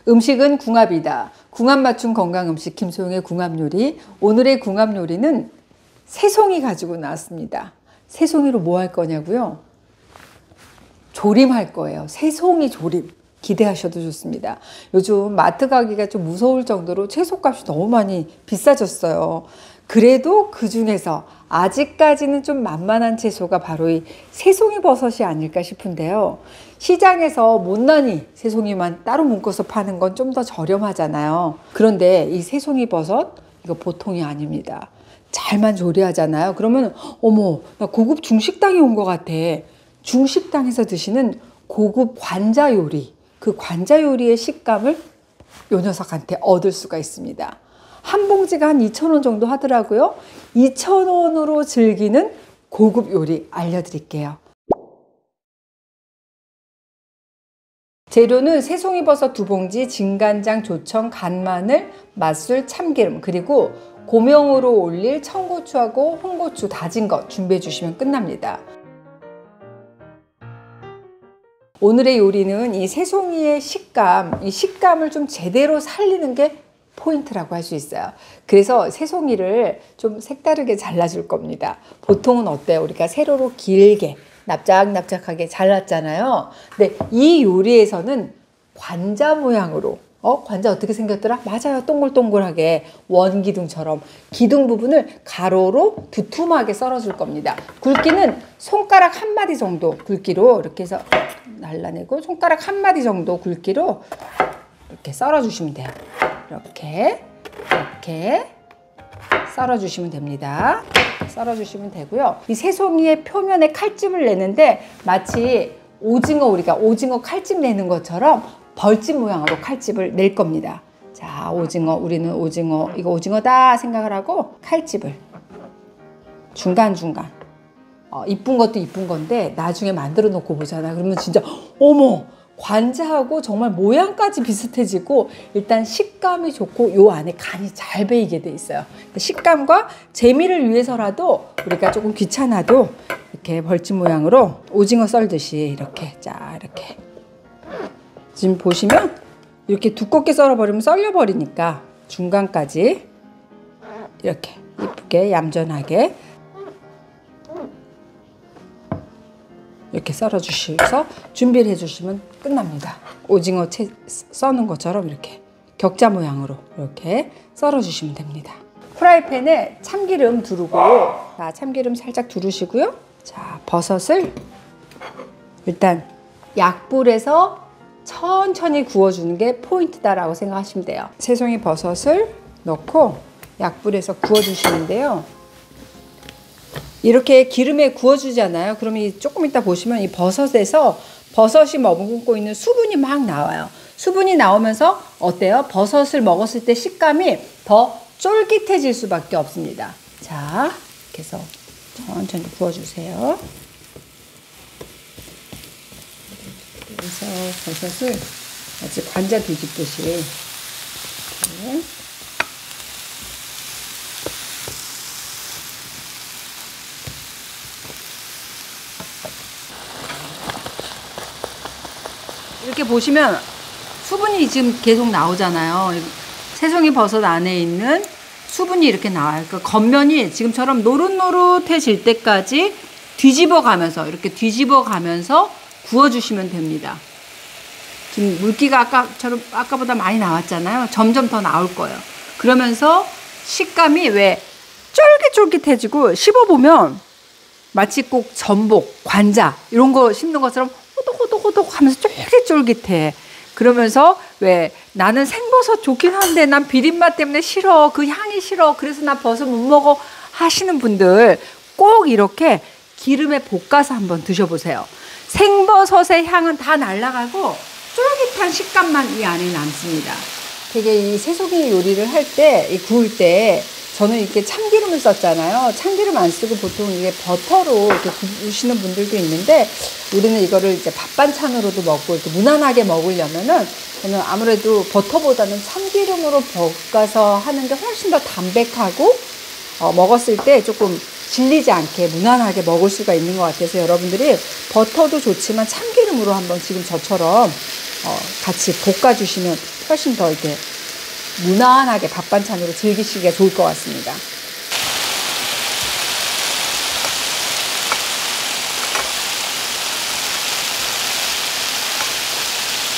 음식은 궁합이다. 궁합 맞춤 건강 음식 김소영의 궁합 요리. 오늘의 궁합 요리는 새송이 가지고 나왔습니다. 새송이로 뭐 할 거냐고요? 조림할 거예요. 새송이 조림. 기대하셔도 좋습니다. 요즘 마트 가기가 좀 무서울 정도로 채소값이 너무 많이 비싸졌어요. 그래도 그 중에서 아직까지는 좀 만만한 채소가 바로 이 새송이 버섯이 아닐까 싶은데요. 시장에서 못난이 새송이만 따로 묶어서 파는 건 좀 더 저렴하잖아요. 그런데 이 새송이 버섯 이거 보통이 아닙니다. 잘만 조리하잖아요. 그러면 어머, 나 고급 중식당에 온 것 같아. 중식당에서 드시는 고급 관자 요리, 그 관자 요리의 식감을 요 녀석한테 얻을 수가 있습니다. 한 봉지가 한 2,000원 정도 하더라고요. 2,000원으로 즐기는 고급 요리 알려드릴게요. 재료는 새송이버섯 2봉지, 진간장, 조청, 간마늘, 맛술, 참기름, 그리고 고명으로 올릴 청고추하고 홍고추 다진 것 준비해 주시면 끝납니다. 오늘의 요리는 이 새송이의 식감, 이 식감을 좀 제대로 살리는 게 포인트라고 할 수 있어요. 그래서 새송이를 좀 색다르게 잘라줄 겁니다. 보통은 어때요? 우리가 세로로 길게 납작납작하게 잘랐잖아요. 근데 이 요리에서는 관자 모양으로, 관자 어떻게 생겼더라? 맞아요. 동글동글하게 원기둥처럼 기둥 부분을 가로로 두툼하게 썰어줄 겁니다. 굵기는 손가락 한 마디 정도 굵기로 이렇게 해서 날라내고 손가락 한 마디 정도 굵기로 이렇게 썰어주시면 돼요. 이렇게 썰어주시면 됩니다. 썰어주시면 되고요. 이 새송이의 표면에 칼집을 내는데 마치 우리가 오징어 칼집 내는 것처럼 벌집 모양으로 칼집을 낼 겁니다. 자, 우리는 오징어, 이거 오징어다 생각을 하고 칼집을 중간중간. 이쁜 것도 이쁜 건데 나중에 만들어 놓고 보잖아. 그러면 진짜 어머! 관자하고 정말 모양까지 비슷해지고 일단 식감이 좋고 요 안에 간이 잘 배이게 돼 있어요. 식감과 재미를 위해서라도 우리가 조금 귀찮아도 이렇게 벌집 모양으로 오징어 썰듯이 이렇게 이렇게 지금 보시면 이렇게 두껍게 썰어버리면 썰려버리니까 중간까지 이렇게 이쁘게 얌전하게 이렇게 썰어주셔서 준비를 해주시면 끝납니다. 오징어 써는 것처럼 이렇게 격자 모양으로 이렇게 썰어주시면 됩니다. 프라이팬에 참기름 두르고, 자, 참기름 살짝 두르시고요. 자, 버섯을 일단 약불에서 천천히 구워주는 게 포인트다라고 생각하시면 돼요. 새송이 버섯을 넣고 약불에서 구워주시는데요. 이렇게 기름에 구워주잖아요. 그러면 조금 이따 보시면 이 버섯에서 버섯이 머금고 있는 수분이 막 나와요. 수분이 나오면서 어때요? 버섯을 먹었을 때 식감이 더 쫄깃해질 수밖에 없습니다. 자, 이렇게 해서 천천히 구워주세요. 그래서 버섯을 마치 관자 뒤집듯이 이렇게. 이렇게 보시면 수분이 지금 계속 나오잖아요. 새송이 버섯 안에 있는 수분이 이렇게 나와요. 그 겉면이 지금처럼 노릇노릇해질 때까지 이렇게 뒤집어 가면서 구워주시면 됩니다. 지금 물기가 아까보다 많이 나왔잖아요. 점점 더 나올 거예요. 그러면서 식감이 왜 쫄깃쫄깃해지고 씹어보면 마치 꼭 전복, 관자 이런 거 씹는 것처럼 호독호독호독 하면서 쫄깃쫄깃해. 그러면서 왜 나는 생버섯 좋긴 한데 난 비린맛 때문에 싫어. 그 향이 싫어. 그래서 나 버섯 못 먹어 하시는 분들 꼭 이렇게 기름에 볶아서 한번 드셔보세요. 생버섯의 향은 다 날아가고 쫄깃한 식감만 이 안에 남습니다. 되게 이 새송이 요리를 할 때, 구울 때 저는 이렇게 참기름을 썼잖아요. 참기름 안 쓰고 보통 이게 버터로 이렇게 구우시는 분들도 있는데 우리는 이거를 이제 밥 반찬으로도 먹고 이렇게 무난하게 먹으려면은 저는 아무래도 버터보다는 참기름으로 볶아서 하는 게 훨씬 더 담백하고 먹었을 때 조금 질리지 않게 무난하게 먹을 수가 있는 것 같아서 여러분들이 버터도 좋지만 참기름으로 한번 지금 저처럼 같이 볶아주시면 훨씬 더 이렇게 무난하게 밥 반찬으로 즐기시기가 좋을 것 같습니다.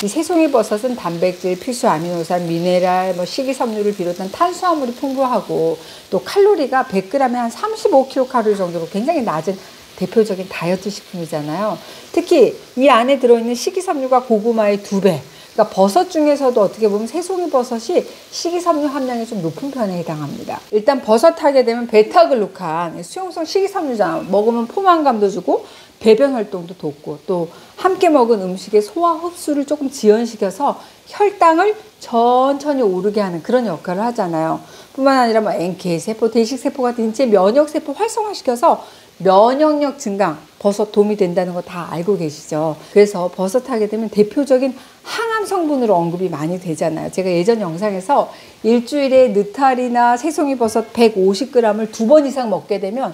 이 새송이 버섯은 단백질, 필수 아미노산, 미네랄, 식이섬유를 비롯한 탄수화물이 풍부하고 또 칼로리가 100g에 한 35kcal 정도로 굉장히 낮은 대표적인 다이어트 식품이잖아요. 특히 이 안에 들어있는 식이섬유가 고구마의 2배. 그러니까 버섯 중에서도 어떻게 보면 새송이 버섯이 식이섬유 함량이 좀 높은 편에 해당합니다. 일단 버섯 하게 되면 베타글루칸, 수용성 식이섬유잖아. 먹으면 포만감도 주고 배변 활동도 돕고 또 함께 먹은 음식의 소화 흡수를 조금 지연시켜서 혈당을 천천히 오르게 하는 그런 역할을 하잖아요. 뿐만 아니라 NK세포, 대식세포 같은 인체 면역세포 활성화시켜서 면역력 증강, 버섯 도움이 된다는 거 다 알고 계시죠? 그래서 버섯 하게 되면 대표적인 항암 성분으로 언급이 많이 되잖아요. 제가 예전 영상에서 일주일에 느타리나 새송이 버섯 150g을 2번 이상 먹게 되면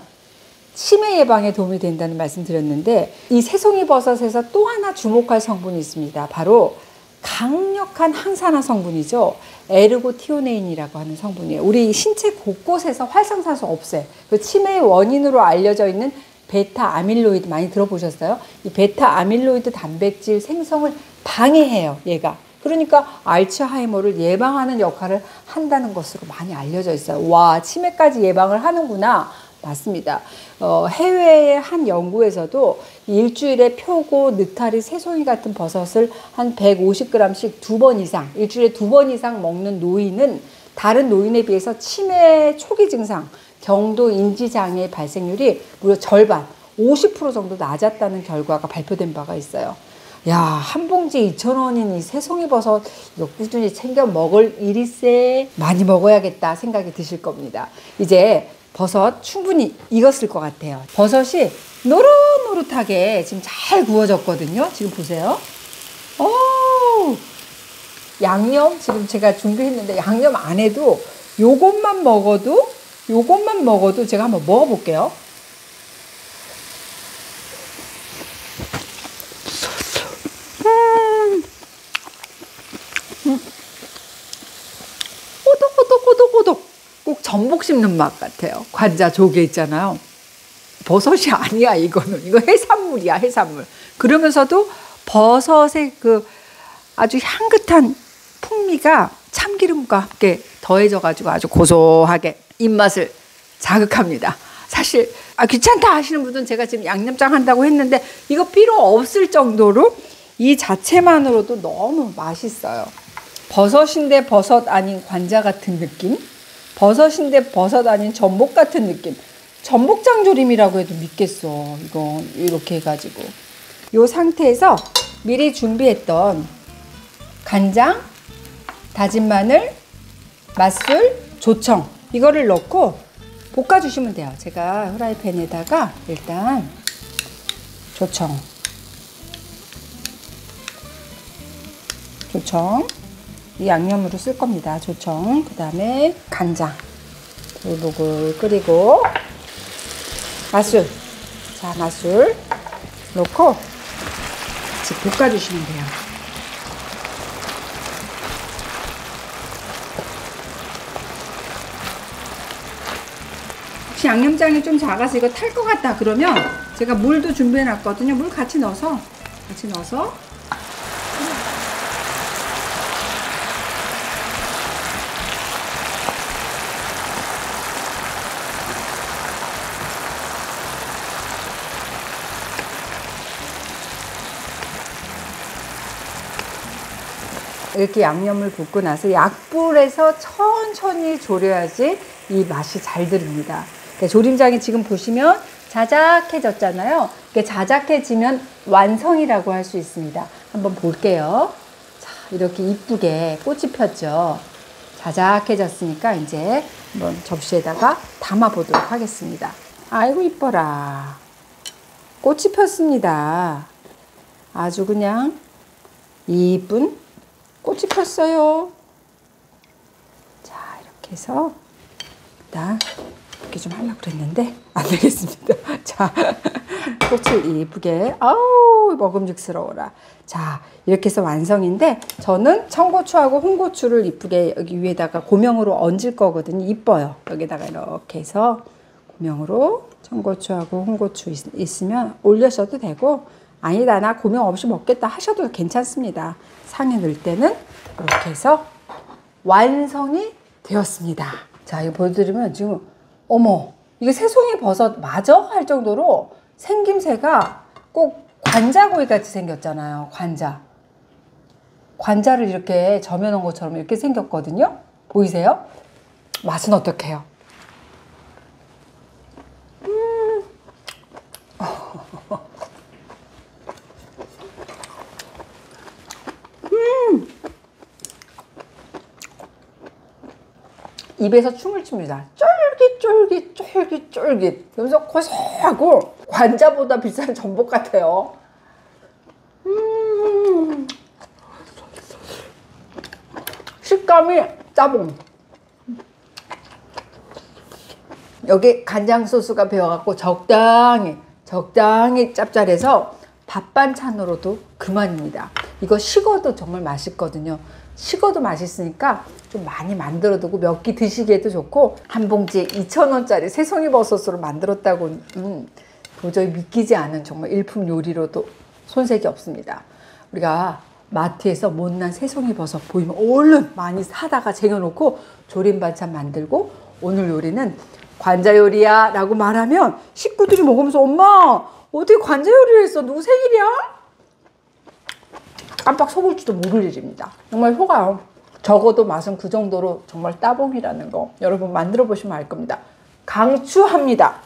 치매 예방에 도움이 된다는 말씀 드렸는데 이 새송이 버섯에서 또 하나 주목할 성분이 있습니다. 바로 강력한 항산화 성분이죠. 에르고티오네인이라고 하는 성분이에요. 우리 신체 곳곳에서 활성산소 없애. 그 치매의 원인으로 알려져 있는 베타 아밀로이드 많이 들어보셨어요? 이 베타 아밀로이드 단백질 생성을 방해해요, 얘가. 그러니까 알츠하이머를 예방하는 역할을 한다는 것으로 많이 알려져 있어요. 와, 치매까지 예방을 하는구나. 맞습니다. 해외의 한 연구에서도 일주일에 표고, 느타리, 새송이 같은 버섯을 한 150g씩 2번 이상, 일주일에 2번 이상 먹는 노인은 다른 노인에 비해서 치매 초기 증상, 경도 인지장애 발생률이 무려 절반, 50% 정도 낮았다는 결과가 발표된 바가 있어요. 야, 한 봉지 2,000원인 이 새송이 버섯 이거 꾸준히 챙겨 먹을 일일세. 많이 먹어야겠다 생각이 드실 겁니다. 이제 버섯 충분히 익었을 것 같아요. 버섯이 노릇노릇하게 지금 잘 구워졌거든요. 지금 보세요. 오, 양념 지금 제가 준비했는데 양념 안 해도 요것만 먹어도 제가 한번 먹어볼게요. 오독오독오독오독. 꼭 전복 씹는 맛 같아요. 관자 조개 있잖아요. 버섯이 아니야, 이거는. 이거 해산물이야, 해산물. 그러면서도 버섯의 그 아주 향긋한 풍미가 참기름과 함께 더해져가지고 아주 고소하게 입맛을 자극합니다. 사실, 귀찮다 하시는 분들은 제가 지금 양념장 한다고 했는데 이거 필요 없을 정도로 이 자체만으로도 너무 맛있어요. 버섯인데 버섯 아닌 관자 같은 느낌? 버섯인데 버섯 아닌 전복 같은 느낌. 전복장조림이라고 해도 믿겠어. 이거 이렇게 해가지고 이 상태에서 미리 준비했던 간장, 다진 마늘, 맛술, 조청 이거를 넣고 볶아주시면 돼요. 제가 후라이팬에다가 일단 조청 이 양념으로 쓸 겁니다. 조청, 그 다음에 간장 보글보글 끓이고 맛술, 자 맛술 넣고 같이 볶아주시면 돼요. 혹시 양념장이 좀 작아서 이거 탈 것 같다 그러면 제가 물도 준비해 놨거든요. 물 같이 넣어서 이렇게 양념을 붓고 나서 약불에서 천천히 졸여야지 이 맛이 잘 들립니다. 조림장이 지금 보시면 자작해졌잖아요. 이렇게 자작해지면 완성이라고 할 수 있습니다. 한번 볼게요. 자, 이렇게 이쁘게 꽃이 폈죠. 자작해졌으니까 이제 한번 접시에다가 담아 보도록 하겠습니다. 아이고 이뻐라. 꽃이 폈습니다. 아주 그냥 이쁜 꽃이 폈어요. 자, 이렇게 해서 일단 이렇게 좀 하려고 그랬는데 안 되겠습니다. 자, 꽃을 이쁘게 아우 아우 먹음직스러워라. 자, 이렇게 해서 완성인데 저는 청고추하고 홍고추를 이쁘게 여기 위에다가 고명으로 얹을 거거든요. 이뻐요. 여기다가 이렇게 해서 고명으로 청고추하고 홍고추 있으면 올려셔도 되고, 아니다 나 고명 없이 먹겠다 하셔도 괜찮습니다. 상에 넣을 때는 이렇게 해서 완성이 되었습니다. 자, 이거 보여드리면 지금 어머 이게 새송이 버섯 맞아? 할 정도로 생김새가 꼭 관자고기 같이 생겼잖아요. 관자를 이렇게 점여 놓은 것처럼 이렇게 생겼거든요. 보이세요? 맛은 어떡해요? 입에서 춤을 춥니다. 쫄깃. 그래서 고소하고 관자보다 비싼 전복 같아요. 식감이 짜봉. 여기 간장 소스가 배어갖고 적당히 짭짤해서 밥 반찬으로도 그만입니다. 이거 식어도 정말 맛있거든요. 식어도 맛있으니까 좀 많이 만들어 두고 몇 끼 드시기에도 좋고, 한 봉지에 2,000원짜리 새송이 버섯으로 만들었다고 도저히 믿기지 않은 정말 일품 요리로도 손색이 없습니다. 우리가 마트에서 못난 새송이 버섯 보이면 얼른 많이 사다가 쟁여놓고 조림 반찬 만들고, 오늘 요리는 관자 요리야 라고 말하면 식구들이 먹으면서 엄마 어떻게 관자 요리를 했어? 누구 생일이야? 깜빡 속을지도 모를 일입니다. 정말 속아요. 적어도 맛은 그 정도로 정말 따봉이라는 거 여러분 만들어 보시면 알 겁니다. 강추합니다.